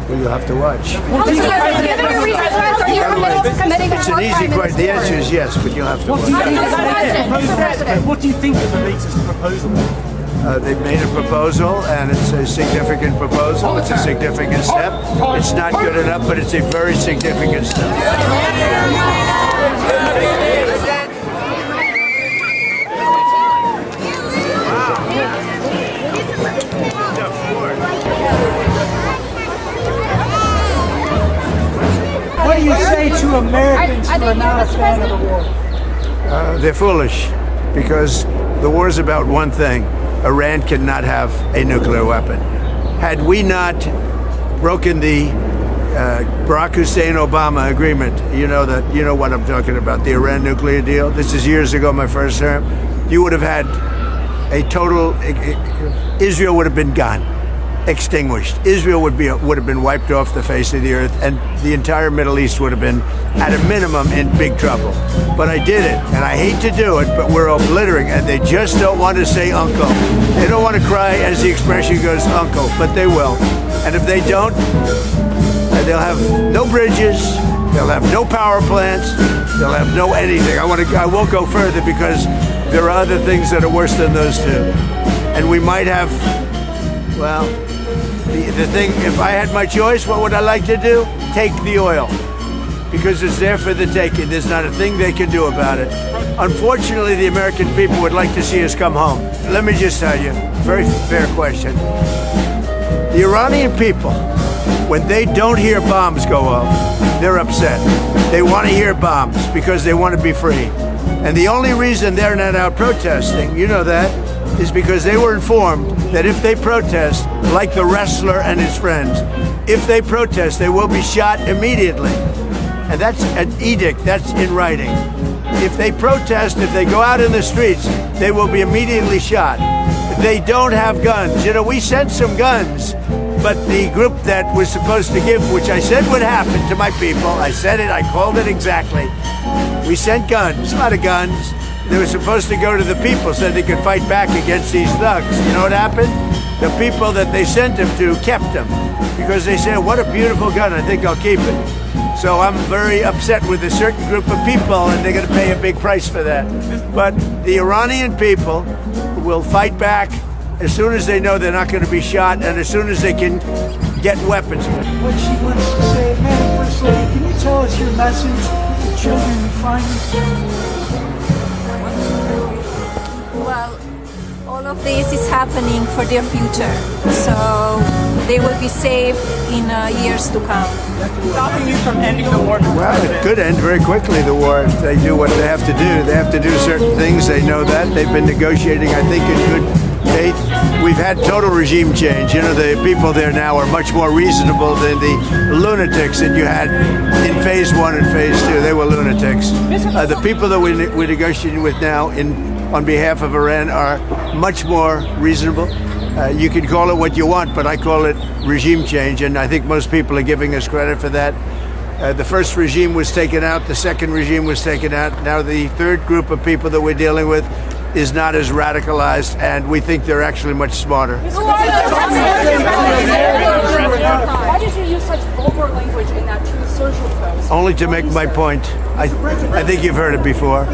Well, you'll have to watch. It's an easy question. The answer is yes, but you'll have to watch. What do you think of the latest proposal? They've made a proposal, and it's a significant proposal. It's a significant step. It's not good enough, but it's a very significant step. What do you say to Americans who are not a fan of the war? They're foolish, because the war is about one thing. Iran cannot have a nuclear weapon. Had we not broken the Barack Hussein Obama agreement, you know what I'm talking about, the Iran nuclear deal. This is years ago, my first term. You would have had a total, Israel would have been gone, extinguished. Israel would have been wiped off the face of the earth, and the entire Middle East would have been, at a minimum, in big trouble. But I did it, and I hate to do it, but we're obliterating, and they just don't want to say uncle. They don't want to cry, as the expression goes, uncle, but they will. And if they don't, they'll have no bridges, they'll have no power plants, they'll have no anything. I won't go further, because there are other things that are worse than those two. And we might have, well, the thing, if I had my choice, what would I like to do? Take the oil. Because it's there for the taking. There's not a thing they can do about it. Unfortunately, the American people would like to see us come home. Let me just tell you, very fair question. The Iranian people, when they don't hear bombs go off, they're upset. They want to hear bombs because they want to be free. And the only reason they're not out protesting, you know that, is because they were informed that if they protest, like the wrestler and his friends, if they protest, they will be shot immediately. And that's an edict, that's in writing. If they protest, if they go out in the streets, they will be immediately shot. They don't have guns. You know, we sent some guns, but the group that was supposed to give, which I said would happen to my people, I said it, I called it exactly. We sent guns, a lot of guns. They were supposed to go to the people so they could fight back against these thugs. You know what happened? The people that they sent them to kept them, because they said, what a beautiful gun, I think I'll keep it. So I'm very upset with a certain group of people, and they're going to pay a big price for that. But the Iranian people will fight back as soon as they know they're not going to be shot, and as soon as they can get weapons. What she wants to say, Madam First Lady, can you tell us your message to children refiners? Well, all of this is happening for their future, so they will be safe in years to come. Stopping you from ending the war. Well, it could end very quickly, the war, if they do what they have to do. They have to do certain things. They know that. They've been negotiating, I think, in good faith. We've had total regime change. You know, the people there now are much more reasonable than the lunatics that you had in phase 1 and phase 2. They were lunatics. The people that we're negotiating with now on behalf of Iran are much more reasonable. You can call it what you want, but I call it regime change, and I think most people are giving us credit for that. The first regime was taken out, the second regime was taken out. Now the third group of people that we're dealing with is not as radicalized, and we think they're actually much smarter. Why did you use such vulgar language in that Truth Social post? Only to make my point. I think you've heard it before.